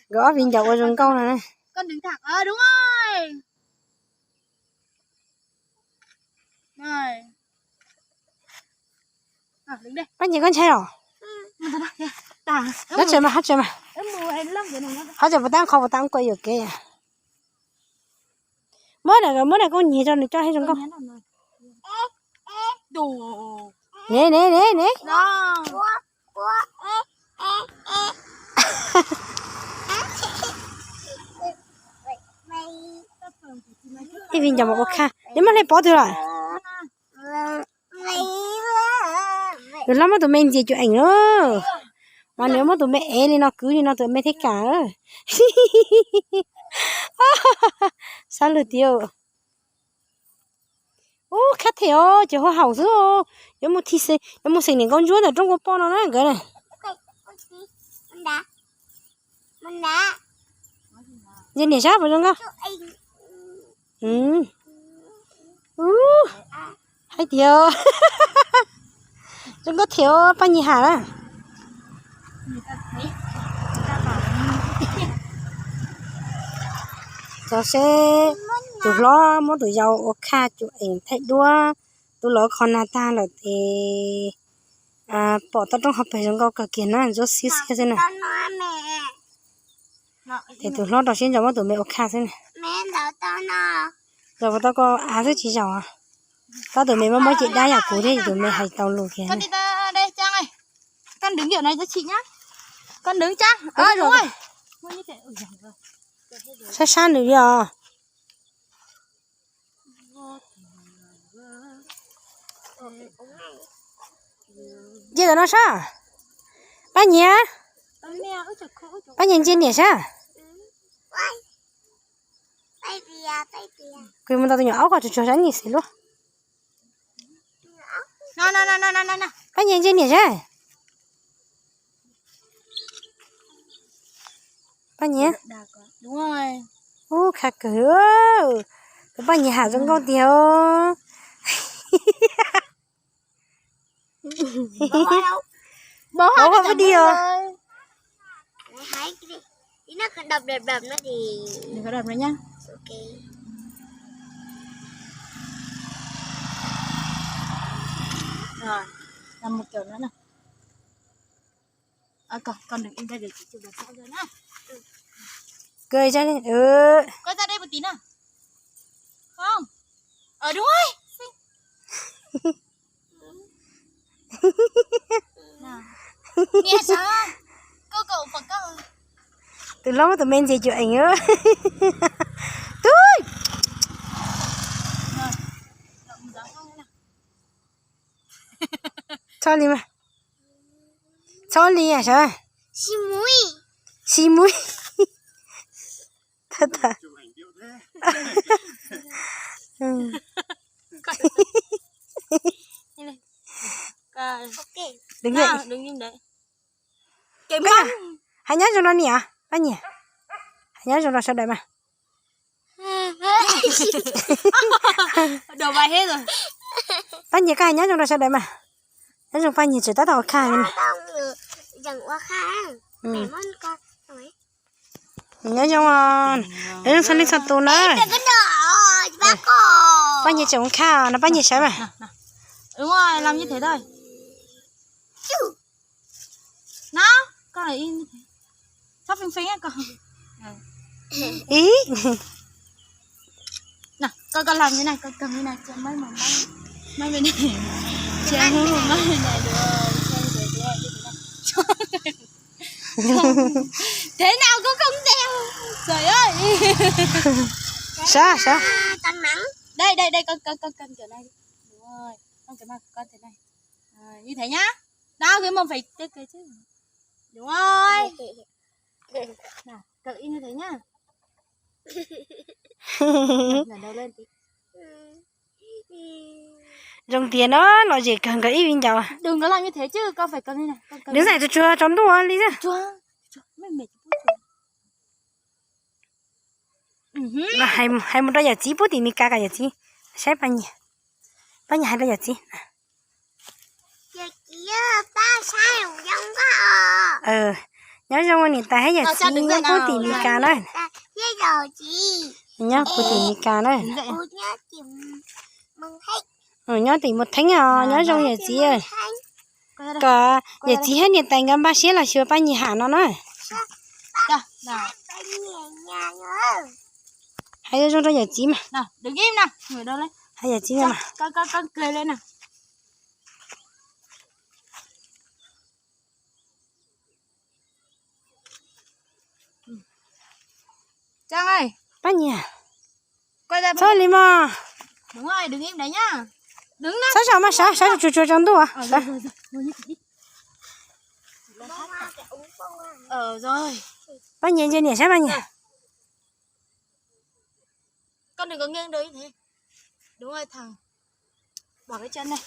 gõ viên dầu ở rừng câu này. Con đứng thẳng. Đúng rồi. Rồi. Đứng đây. Bắt gì con chơi rồi? Hát chơi mà, hát chơi mà. Hát chơi vào tăng không vào tăng quay được kìa. Mới này con nhỉ cho hết rừng câu. Đồ. Nè. Đó. Cái viên dầu một con kha. Nhưng mà lấy bỏ thôi rồi. Rồi lắm mà tụi mình gì chụp ảnh nữa. Mà nếu mà tụi mẹ thì nó cứ thì nó tụi mẹ thích cả. Sao lừa tiêu. Ô khát thế ô, chỉ hoa hậu dữ ô. Giống một sinh này con chuột ở trong con nó này cái này. Gì này sao vậy không? Hay tiêu. Đừng có thiếu bao nhiêu hả đó. Cho sẽ tụi lo muốn tụi giàu ok chụp ảnh thay đua tụi lo con ta là thì bỏ tao trong học phải trong câu kia nó rất xíu xíu thế này thì tụi lo đầu tiên cho tụi mẹ ok thế này rồi tao có rất chỉ giàu à tao tụi mẹ mới chị đa nhà cũ thế tụi mẹ hay tao lùi kia con đi đây Trang ơi, con đứng kiểu này cho chị nhá, con đứng Trang. Đúng rồi. sao sao nữa giờ gì đó nó sao ba nhỉ ba nhìn trên nhỉ sao cái mình tao tụi nhỏ áo cho sáng nhỉ xí luôn Nào. ba nhìn trên nhỉ sao ba nhỉ Đúng rồi. ô khá cửa cái ba nhỉ hả trong con tiêu Bố có đi rồi nó còn đập nó thì đừng có đập nữa nhá. ok. Rồi làm một kiểu nữa nào. Con đừng in đây để chị chụp được sao rồi nhá. cười cho đi Con ra đây một tí nào. Không. Đúng rồi. Nào. Nghe sao? Cậu phải cậu. từ lâu tụi mình gì chụp ảnh nữa tôi cho đi mà cho đi à sao xì mũi thật đứng dậy Đứng im đấy. cái mà hãy nhớ cho nó nhỉ anh nhỉ hãy nhớ cho nó sao đấy mà Đổ bài hết rồi. anh nhỉ cái hãy nhớ cho nó sao đấy mà nhớ cho anh nhỉ chỉ tao khai này Chẳng qua khai mẹ món con nhớ cho ngon để nó sang đi satu nữa anh nhỉ chồng khai nó anh nhỉ sao mà Đúng rồi, làm như thế thôi. Nào, con lại in như thế. Sắp phình á con. ý Nào, con làm như này, con cầm như này cho mấy mà mấy bên này. Cho mấy mà mấy bên này được. Thế nào cũng không đeo. Trời ơi. sao tăng nắng Đây con kiểu này. Đúng rồi. Con kiểu này con thế này. Như thế nhá. Nào cái mông phải cái chứ. Đúng rồi. Nào, cậu in như thế nhá. Ngẩng đầu lên tí. dùng tiền nó chỉ cần cái ý bên giàu Đừng có làm như thế chứ, con phải cầm như này. đứng dậy tôi chưa trốn đùa đi ra Chua. Mày mệt là hai một đôi giờ chỉ bút thì mi cả giờ chỉ xếp bao nhiêu hai đôi giờ chỉ giờ kia ba sai giống đó nhớ trong cái này ta hay giờ Cho chỉ đứng nhớ dậy bố nào. tỉ mì cá đấy Ta nhớ rồi chị. nhớ bố tỉ mì cá đấy Đứng dậy nào. Cô nhớ chị mừng thích. nhớ tỉ một thánh à nhớ trong giờ chỉ ơi Quay ra đây. cả giờ chỉ hết nhiệt tình găm ba xí là chưa bao nhiêu hả nó nói Nào, nào. Ba nhẹ nhàng nữa. hay trong giờ chỉ mà Nào, đứng im nào. Ngồi đâu lên. hay giờ chỉ mà Con cười lên nào. Trang ơi, bao nhiêu quay ra. sao đi mà Đúng rồi, đứng im đấy nhá. Đứng nào. sao mà sao chú trong đâu à sao Rồi. Ngồi như thế đi. Bông hoa cái uống bông hoa. Rồi. bao nhiêu trên này sao bao nhiêu Con đừng có nghiêng đấy như thế. Đúng rồi thằng. Bỏ cái chân này.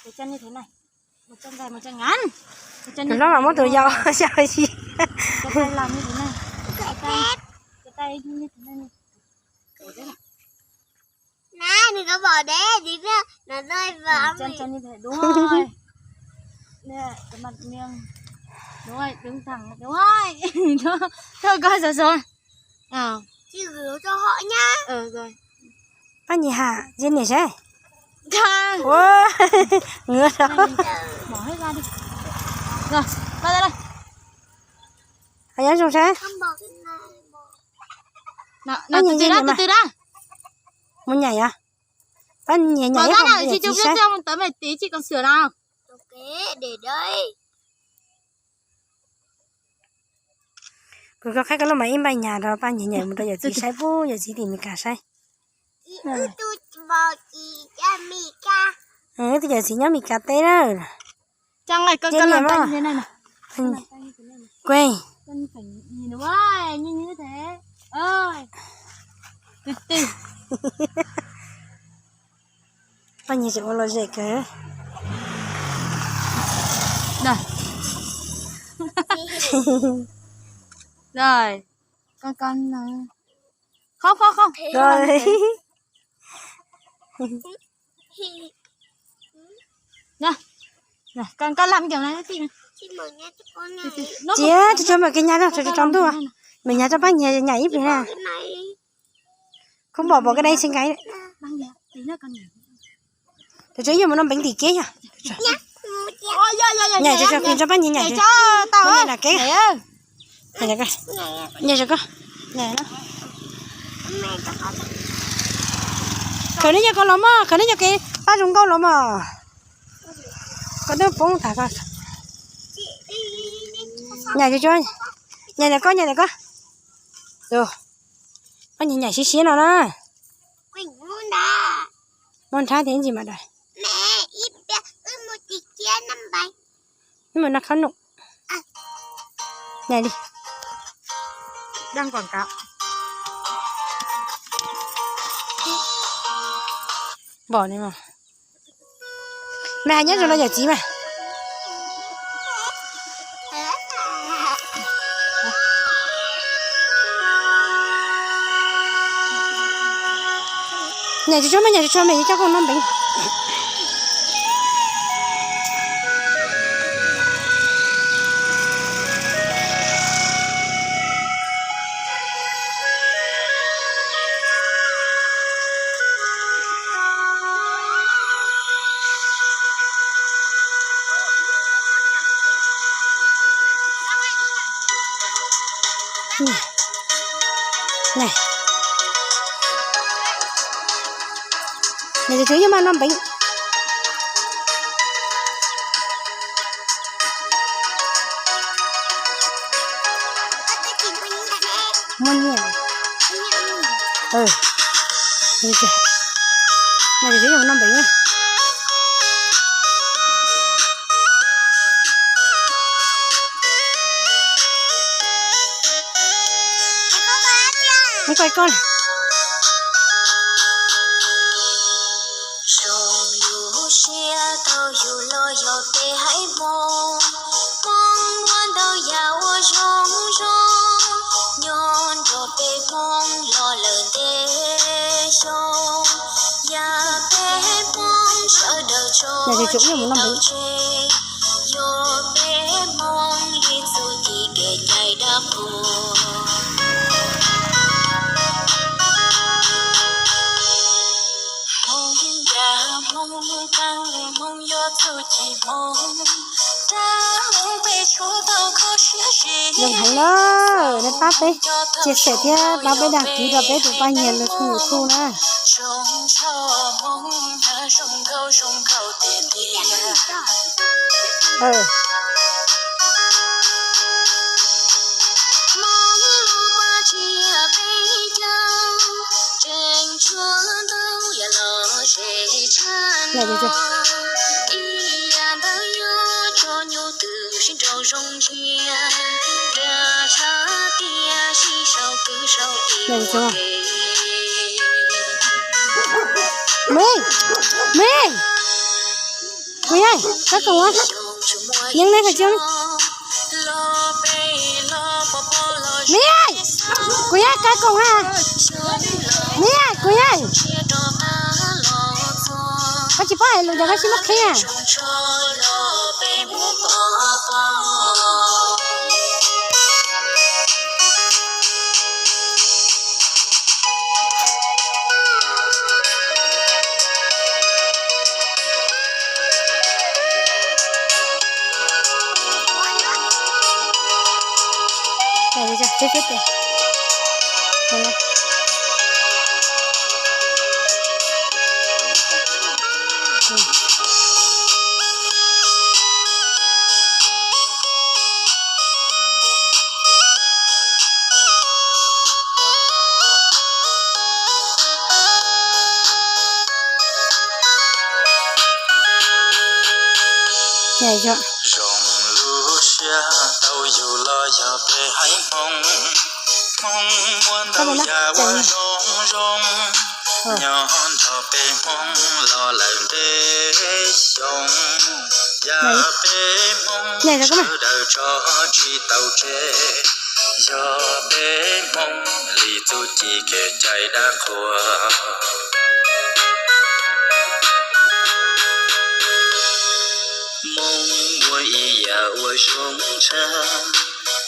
Cái chân như thế này. Một chân dài, một chân ngắn. Một chân như nó mà muốn tự do sao gì cái tay làm như thế này. Cái tay như thế này này. Ủa, thế này. Này, đừng có bỏ đế tí nữa. Nó rơi vào Chân như thế. Đúng rồi. Nè, cái mặt nghiêng. Đúng rồi, đứng thẳng. Đúng rồi. Thôi coi rồi. Nào. chị gửi cho họ nhá. Rồi. bao nhiêu hả trên này sao Thang. wow ngứa đó Bỏ hết ra đi. Rồi, coi ra đây. hay nhớ trong sao Không bỏ cái này. Bỏ. Nào, Bao nhiêu từ trên từ này đã, mà? từ từ đã. muốn nhảy à bao nhiêu Mở nhảy ra không nào, giờ chị chỉ chụp sao cho một tấm này tí chị còn sửa nào. Ok, để đây. cứ có khách cái lúc mà im bay nhà đó bao nhiêu nhảy một giờ chỉ sai bố giờ chỉ tìm cả sai Chị ơi, tôi bỏ chị cho mì ca. thì giờ chỉ nhớ mình cà tê đó Trang này, con Trên làm này tay mà. như thế này này. Ừ, Làm tay như thế này này. quên Con phải nhìn đúng rồi, như thế. Ơi. Từ từ. bao nhiêu chỗ lo dễ cơ Rồi. Rồi. Con không. rồi Rồi, con làm kiểu này thì Chị mở nhá cho con này. chị á cho mà cái nhà đó cho trong đó mình nhà cho bao nhiêu nhảy ít Chị nữa bỏ nè cái này. không bỏ cái đây xin cái Đang nhẹ, tí nữa con nhảy. tôi chơi mà nó bánh tỉ kia nha Một Ôi, nhảy cho bao nhiêu nhảy nhảy cho tao Con ơi. này là cái Nhảy ơi. nhảy cái này. nhảy cho con Nhảy nó. Mẹ cho con. khởi đi cho con lắm mà khởi đi cho cái ba chúng con lắm mà con đứa bông thả con Chị đi. nhảy cho nhảy này con rồi con nhảy xí xí nào đó Quỳnh muốn đã. món thái thì gì mà đây Mẹ, ít bé. Một tí kia 5 bánh. nhưng mà nó khó nụ nhảy đi Đang quảng cáo. bỏ đi mà mẹ nhớ rồi nó giờ chỉ mà nhảy cho mẹ cho con nó bánh này này cho mà nó bánh muốn nhỉ này cho nó bánh á không quay con này thì chúng là một năm bánh chạy đã buồn mong đã mong càng mong gió thu chỉ mong đã mong về chỗ tao có gì dùng hành đó nên bác bé chia sẻ thì bác bé đăng ký rồi bé tụi ba nhiều là thu nè trong cho mong trong câu tiền tiền mong lu ba chia bây giờ trên chúa đâu ya lo dễ chan yên bao nhiêu cho nhau từ xin trâu rong chia đã cha tia si sau cứ sau tia mẹ quý ơi các cậu á nhưng đây phải chưa mẹ ơi quý ơi các cậu á mẹ ơi quý ơi bác chỉ phải lùi ra bác chỉ mất khi à chết chết rồi này này cho tàu dù lo giờ về hãy mong muốn tàu già qua rong rong nhon thọ về mong lo lại về sông giờ về mong chờ đợi cho chi tàu tre giờ về mong lì tu chỉ kể chạy đã khua mong mùa ý ya ua rong cha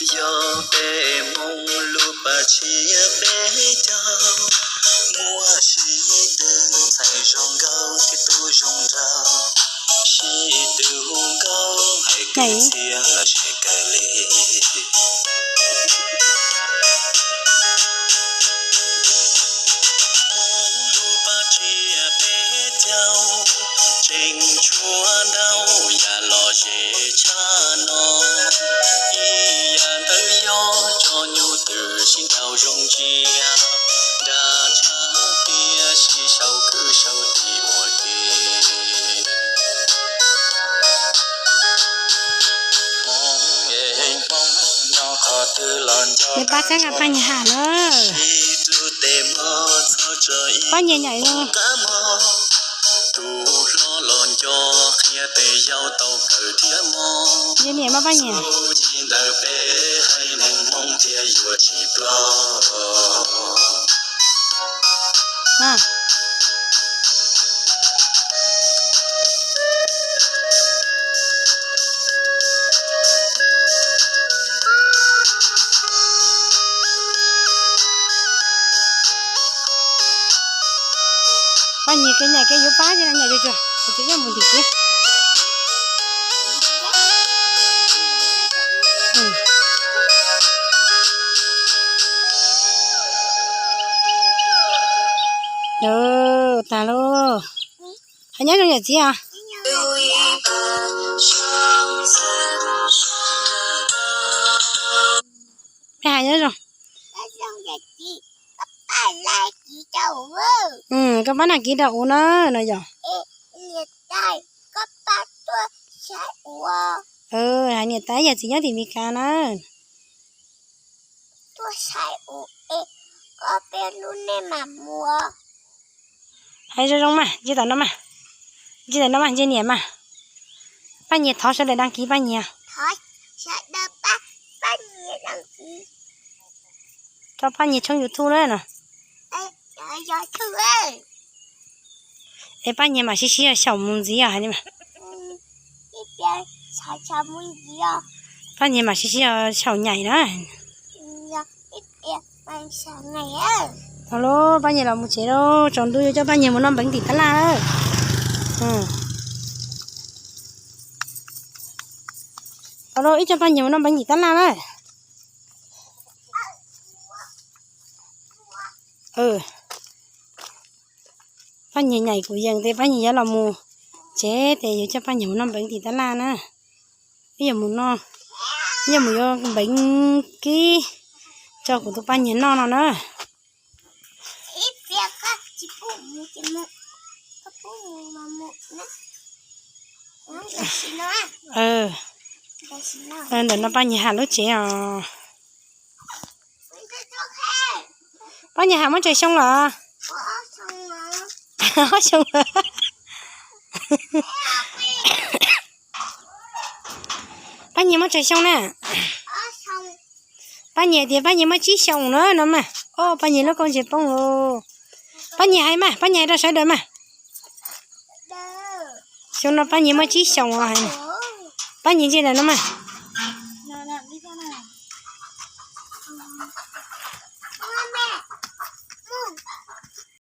gió bể mong lu ba chia bể chao mùa si từng thay rong gao thì tu rong rao si từ hung gao hay cái xia là sẽ cài lê mong lu ba chia bể chao trên chúa đau ya lo dễ cha nó ya tới gió cho nhu từ xin đau rong chia đã cha tia si sau cứ sau đi ủa kê mong em mong nó khó tư lon cho để bác chắc là ba nhà hà nữa ba nhà nhảy luôn tu lo lon cho khía tê giao tàu cờ thía mò như này mà ba nhà chỉ đợi bé hay nên mong thía vừa chỉ lo à ba nhà cái này cái yếu phá cho nhà chưa chỉ cho một tí kia ta lô hãy nhớ trong nhà chị à cái hãy nhớ rồi các bạn làm kỹ đậu nó này giờ hãy nhiệt tái giờ chị nhớ thì mi cá nó có bé luôn nên mà mua hãy cho trong mà chỉ tao nó mà trên nhẹ mà ba nhiệt tháo sẽ lại đăng ký ba nhiệt tháo sẽ đăng ba nhiệt đăng ký cho ba nhiệt trong YouTube nữa nè ê ba nhiệt mà xí xí là 小母鸡啊，还是嘛？一边小母鸡啊。ba nhỉ mà xí chảo nhảy đó Dạ, ít em bạn sáng này á. alo ba nhỉ là một chế đâu chọn tôi cho ba nhỉ một năm bánh thịt la alo ít cho ba nhỉ một năm bánh thịt la đấy ba nhỉ nhảy của dân thì ba nhỉ là mù chế thì cho ba nhỉ một năm bánh thịt la nè bây giờ muốn no bây giờ muốn cho bánh kí cho của tụi ba nhỉ no nữa Ít việc á, chỉ phụ một cái một. Các phụ mà một nữa. Nó là xin nó á. Là xin nó. để nó ba nhỉ hà lúc chế ba nhỉ hà mới chơi xong rồi Xong rồi. hết xong rồi ba nhỉ mới chơi xong nè Xong. ba nhỉ thì ba nhỉ mới chỉ xong nữa nó mà ô ba nhỉ nó còn chơi bông rồi ba nhỉ hay mà ba nhỉ ra sợi đời mà xong nó ba nhỉ mới chỉ xong rồi này ba nhỉ chơi này nó mà Nào, đi ra nào.